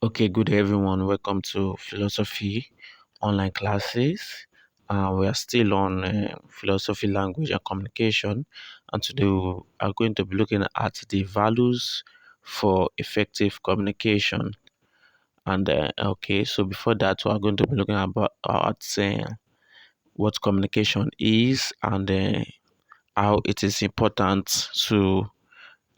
Okay, good day everyone. Welcome to Philosophy online classes. We are still on philosophy, language, and communication, and today we are going to be looking at the values for effective communication. And okay, so before that, we are going to be looking about what communication is and how it is important to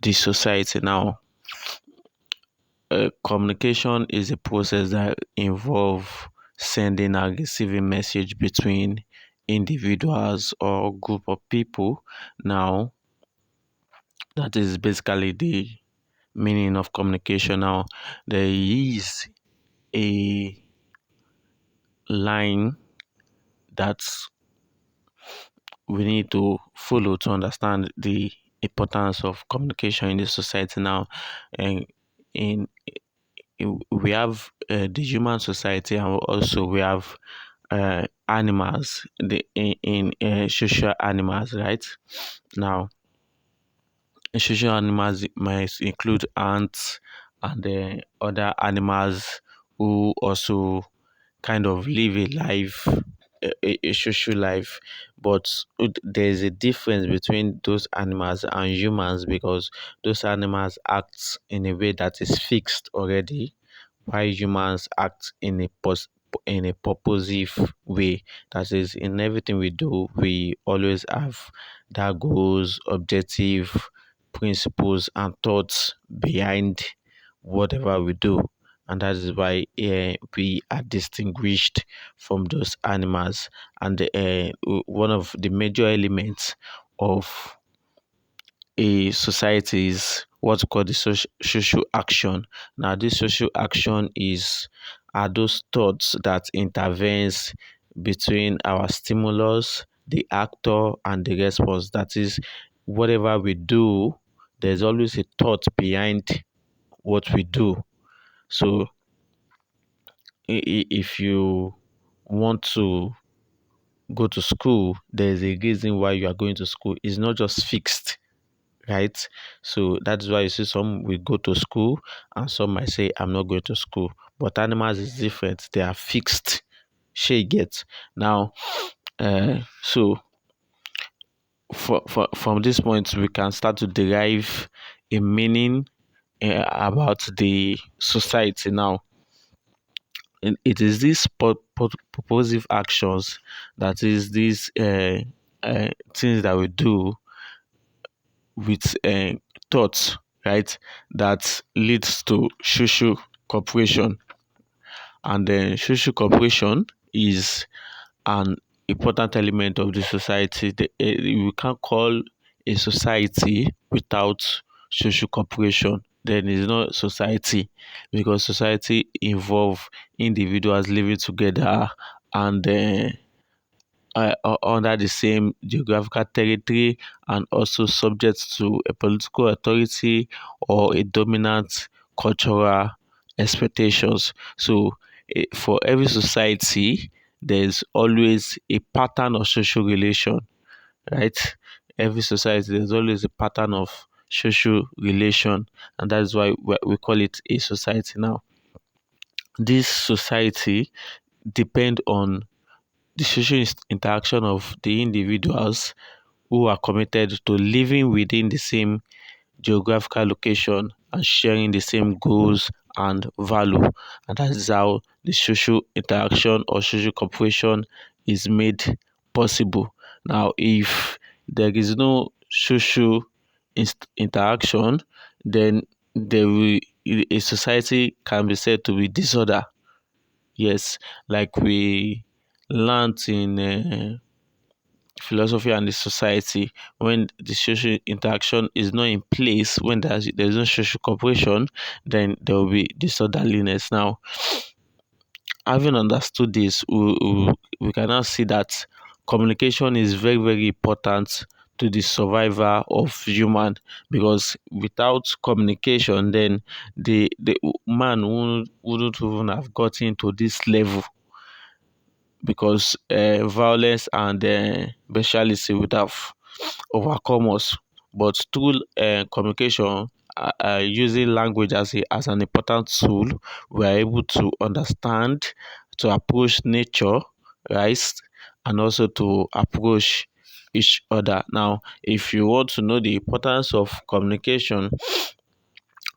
the society now. Communication is a process that involves sending and receiving message between individuals or group of people. Now, that is basically the meaning of communication. Now, there is a line that we need to follow to understand the importance of communication in the society now. And in we have the human society, and also we have animals in social animals, right? Now social animals might include ants and other animals who also kind of live a life, a social life. But there's a difference between those animals and humans, because those animals act in a way that is fixed already, while humans act in a purposive way. That is, in everything we do, we always have that goals, objective, principles, and thoughts behind whatever we do. And that is why we are distinguished from those animals. And one of the major elements of a society is what's called the social action. Now, this social action is are those thoughts that intervenes between our stimulus, the actor, and the response. That is, whatever we do, there's always a thought behind what we do. So, if you want to go to school, there's a reason why you are going to school. It's not just fixed, right? So that's why you see some will go to school and some might say, I'm not going to school. But animals is different, they are fixed. She gets now. So from this point, we can start to derive a meaning about the society now. And it is these purposive actions, that is these things that we do with thoughts, right? That leads to social cooperation. And then social cooperation is an important element of the society. We can't call a society without social cooperation. Then it's not society, because society involve individuals living together and under the same geographical territory, and also subject to a political authority or a dominant cultural expectations. So, for every society, there's always a pattern of social relation, right? Every society, there's always a pattern of social relation, and that's why we call it a society now. This society depend on the social interaction of the individuals who are committed to living within the same geographical location and sharing the same goals and value. And that is how the social interaction or social cooperation is made possible. Now, if there is no social interaction, then there will a society can be said to be disorder. Yes, like we learned in philosophy and the society, when the social interaction is not in place, when there's no social cooperation, then there will be disorderliness. Now, having understood this, we can now see that communication is very, very important to the survival of human, because without communication, then the man wouldn't even have gotten to this level, because violence and bestiality would have overcome us. But through communication, using language as an important tool, we are able to understand, to approach nature, right, and also to approach each other. Now, if you want to know the importance of communication,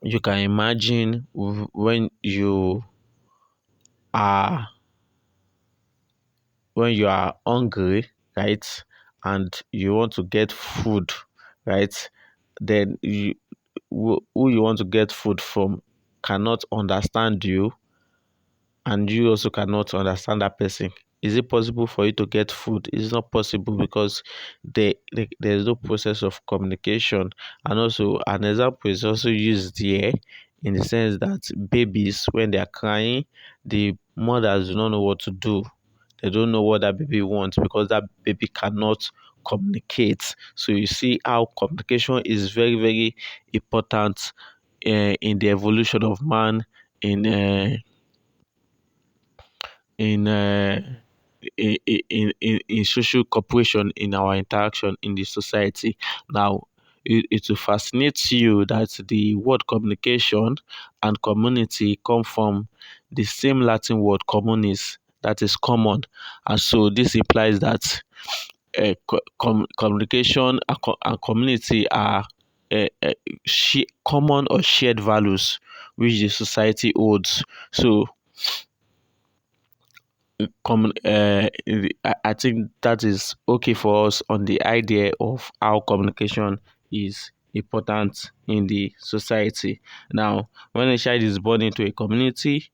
you can imagine are when you are hungry, right, and you want to get food, right, then who you want to get food from cannot understand you, and you also cannot understand that person. Is it possible for you to get food? It's not possible because there is no process of communication. And also, an example is also used here in the sense that babies, when they are crying, the mothers do not know what to do. They don't know what that baby wants because that baby cannot communicate. So you see how communication is very, very important in the evolution of man, in uh, in uh, in social cooperation, in our interaction in the society. Now, it will fascinate you that the word communication and community come from the same Latin word communis, that is common, and so this implies that communication and community are common or shared values which the society holds. So I think that is okay for us on the idea of how communication is important in the society. Now, when a child is born into a community,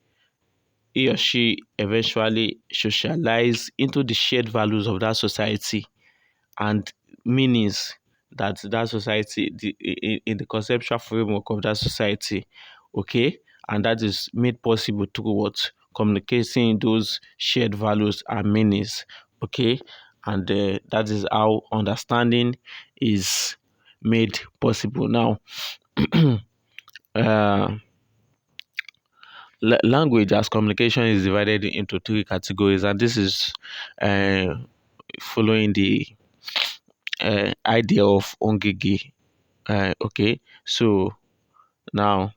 he or she eventually socialize into the shared values of that society and meanings that society, in the conceptual framework of that society, okay, and that is made possible through what, communicating those shared values and meanings, okay, and that is how understanding is made possible. Now, uh, language as communication is divided into three categories, and this is uh, following the idea of Ongigi. Okay, so now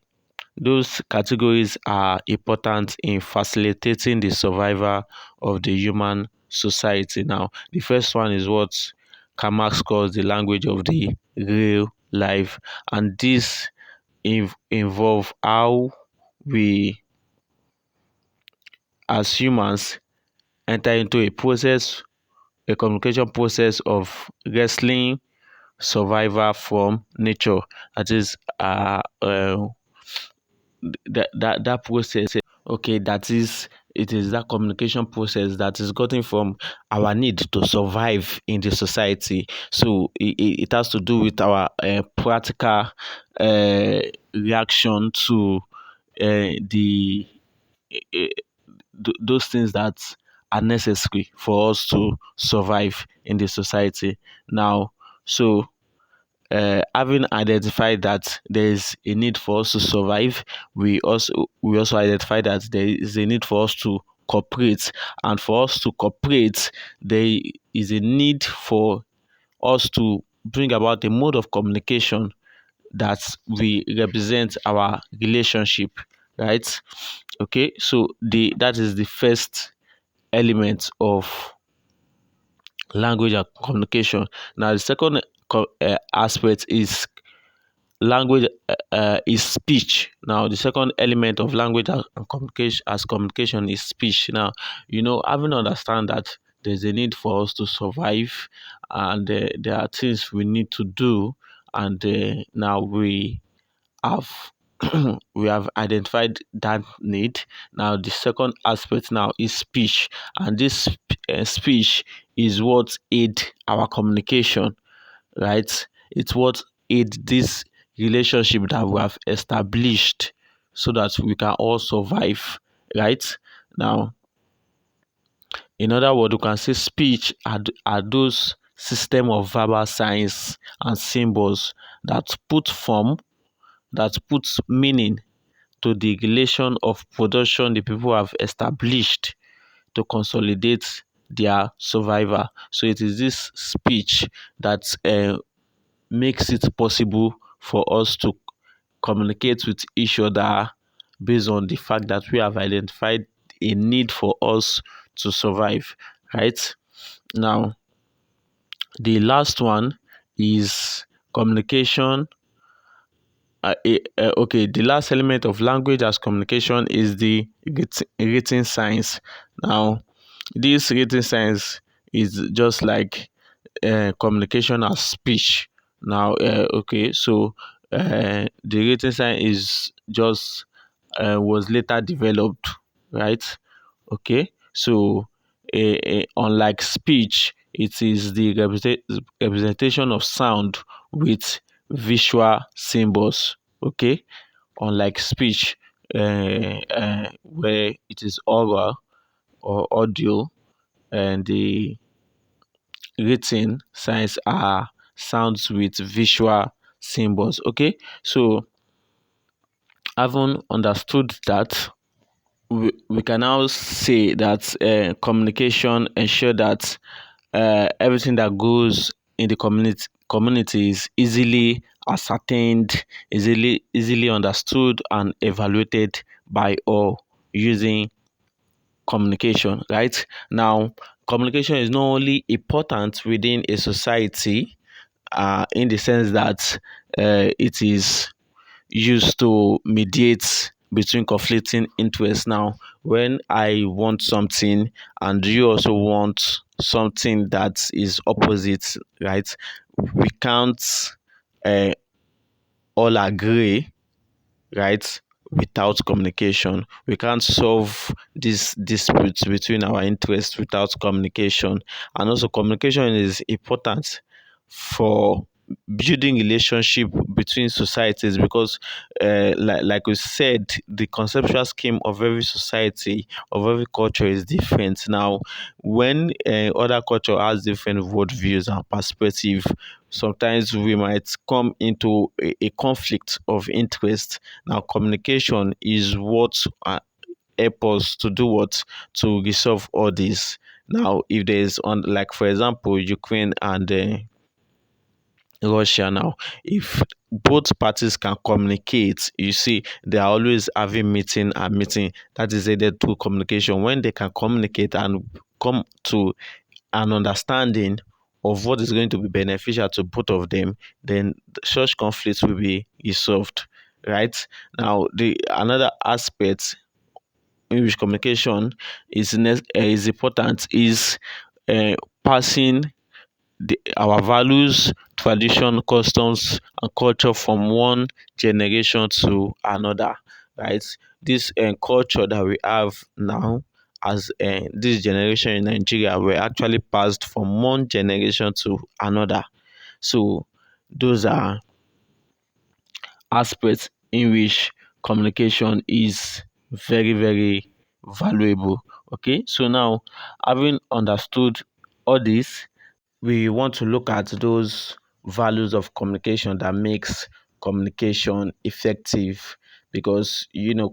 those categories are important in facilitating the survival of the human society. Now, the first one is what Karl Marx calls the language of the real life, and this involve how we as humans enter into a communication process of wrestling survival from nature. That is that process, okay, that is, it is that communication process that is gotten from our need to survive in the society. So it has to do with our practical uh, reaction to the uh, those things that are necessary for us to survive in the society. Now, so having identified that there is a need for us to survive, we also identify that there is a need for us to cooperate, and for us to cooperate, there is a need for us to bring about a mode of communication that we represent our relationship, right? Okay, so that is the first element of language and communication. Now, the second aspect is language is speech. Now, the second element of language and communication is speech. Now, having understand that there's a need for us to survive, and there are things we need to do, and now we have we have identified that need. Now, the second aspect now is speech, and this speech is what aid our communication, right? It's what aid this relationship that we have established so that we can all survive, right? Now, in other words, we can say speech are those system of verbal signs and symbols that put form, that puts meaning to the relation of production the people have established to consolidate their survival. So it is this speech that makes it possible for us to communicate with each other based on the fact that we have identified a need for us to survive, right? Now, the last one is communication. Okay, the last element of language as communication is the written signs. Now, this written signs is just like communication as speech. Now, okay, so the written sign is just was later developed, right? Okay, so unlike speech, it is the representation of sound with visual symbols. Okay, unlike speech, where it is oral or audio, and the written signs are sounds with visual symbols. Okay, so having understood that, we can now say that communication ensure that everything that goes in the community is easily ascertained, easily understood, and evaluated by all using communication. Right now, communication is not only important within a society, in the sense that it is used to mediate between conflicting interests. Now, when I want something and you also want something that is opposite, right? We can't uh, all agree, right? Without communication, we can't solve these disputes between our interests without communication. And also, communication is important for building relationship between societies, because like we said, the conceptual scheme of every society, of every culture, is different. Now, when other culture has different worldviews and perspective, sometimes we might come into a conflict of interest. Now, communication is what help us to do what, to resolve all this. Now, if there's on, like for example, Ukraine and Russia. Now, if both parties can communicate, you see, they are always having meeting and meeting. That is aided through communication. When they can communicate and come to an understanding of what is going to be beneficial to both of them, then such conflicts will be resolved. Right now, the another aspect in which communication is important is uh, passing our values, tradition, customs, and culture from one generation to another. Right, this culture that we have now as this generation in Nigeria were actually passed from one generation to another. So those are aspects in which communication is very, very valuable. Okay, so now, having understood all this, we want to look at those values of communication that makes communication effective, because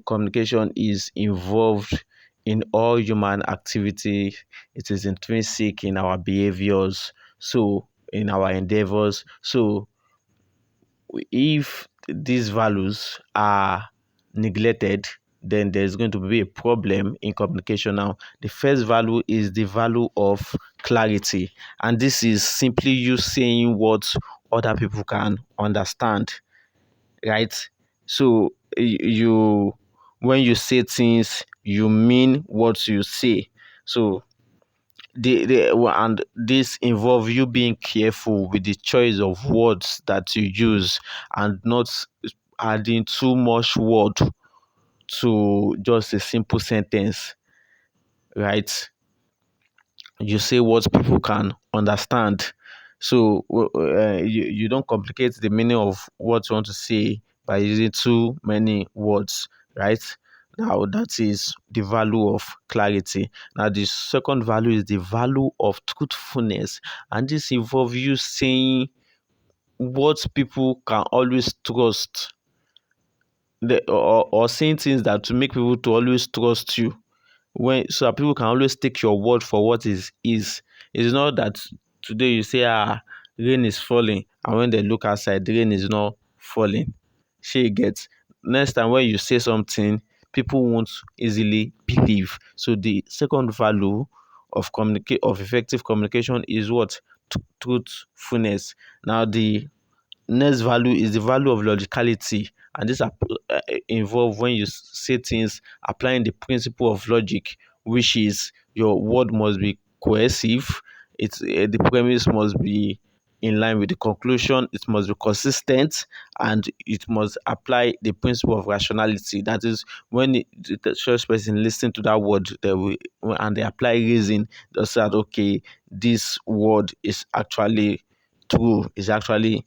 communication is involved in all human activity. It is intrinsic in our behaviors, so in our endeavors. So if these values are neglected, then there's going to be a problem in communication. Now, the first value is the value of clarity, and this is simply you saying what other people can understand, right? So you when you say things, you mean what you say. So and this involve you being careful with the choice of words that you use, and not adding too much word to just a simple sentence, right? You say what people can understand. So you don't complicate the meaning of what you want to say by using too many words, right? Now, that is the value of clarity. Now, the second value is the value of truthfulness, and this involves you saying what people can always trust, or saying things that to make people to always trust you, when so that people can always take your word for what is. It's not that today you say rain is falling, and when they look outside the rain is not falling. She gets next time when you say something, people won't easily believe. So the second value of communicate of effective communication is what? Truthfulness. Now the next value is the value of logicality, and this involve when you say things applying the principle of logic, which is your word must be cohesive. The premise must be in line with the conclusion. It must be consistent, and it must apply the principle of rationality. That is, when the church person listen to that word, they will, and they apply reason. They say that okay, this word is actually true. Is actually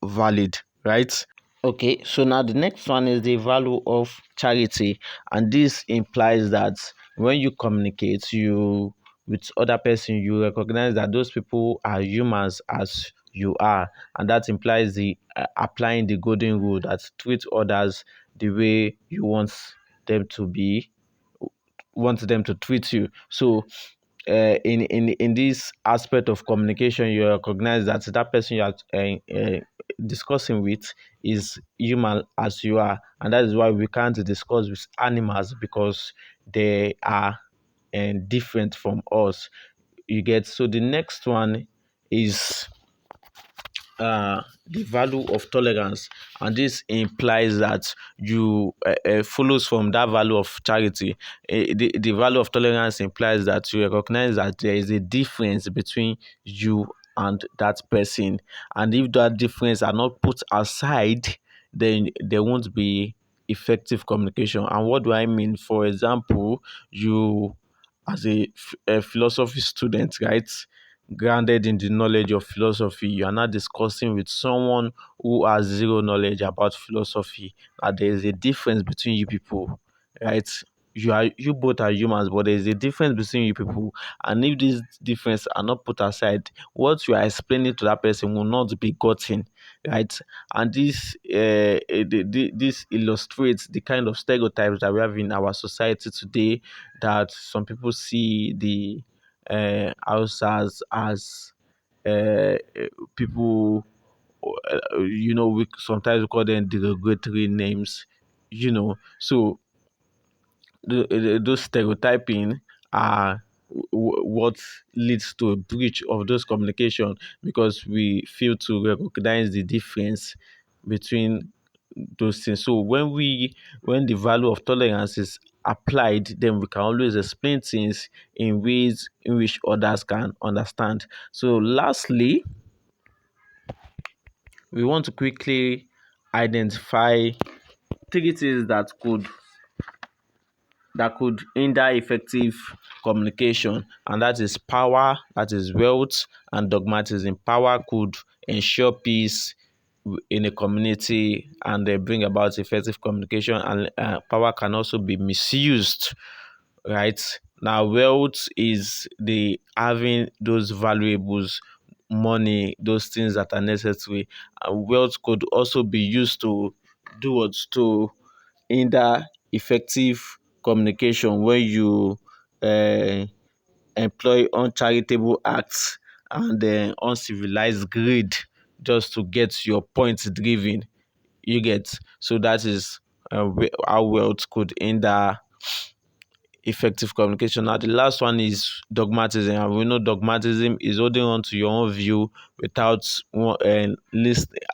valid, right? Okay, so now the next one is the value of charity, and this implies that when you communicate you with other person, you recognize that those people are humans as you are, and that implies the applying the golden rule that treat others the way you them to be want them to treat you. So in this aspect of communication, you recognize that that person you are discussing with is human as you are, and that is why we can't discuss with animals because they are different from us. You get. So the next one is the value of tolerance, and this implies that you follows from that value of charity. The value of tolerance implies that you recognize that there is a difference between you and that person, and if that difference are not put aside, then there won't be effective communication. And what do I mean? For example, you as a philosophy student, right? Grounded in the knowledge of philosophy, you are not discussing with someone who has zero knowledge about philosophy. There is a difference between you people, right? You both are humans, but there is a difference between you people. And if these difference are not put aside, what you are explaining to that person will not be gotten, right? And this illustrates the kind of stereotypes that we have in our society today, that some people see the Hausas as uh, people, we sometimes we call them derogatory names, So those stereotyping are what leads to a breach of those communication, because we fail to recognize the difference between those things. So when the value of tolerance is applied, then we can always explain things in ways in which others can understand. So lastly, we want to quickly identify three things that could hinder effective communication, and that is power, that is wealth, and dogmatism. Power could ensure peace in a community, and they bring about effective communication, and power can also be misused, right? Now wealth is the having those valuables, money, those things that are necessary. Wealth could also be used to do what? To hinder effective communication, when you uh, employ uncharitable acts and uncivilized greed just to get your point driven. You get. So that is how wealth could hinder effective communication. Now the last one is dogmatism, and we know dogmatism is holding on to your own view without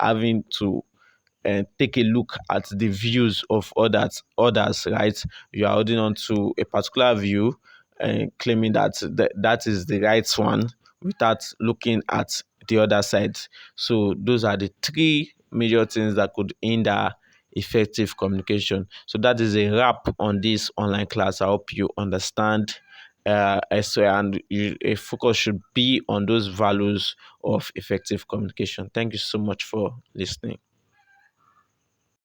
having to take a look at the views of others, right? You are holding on to a particular view and claiming that that is the right one without looking at the other side. So those are the three major things that could hinder effective communication. So that is a wrap on this online class. I hope you understand. A focus should be on those values of effective communication. Thank you so much for listening.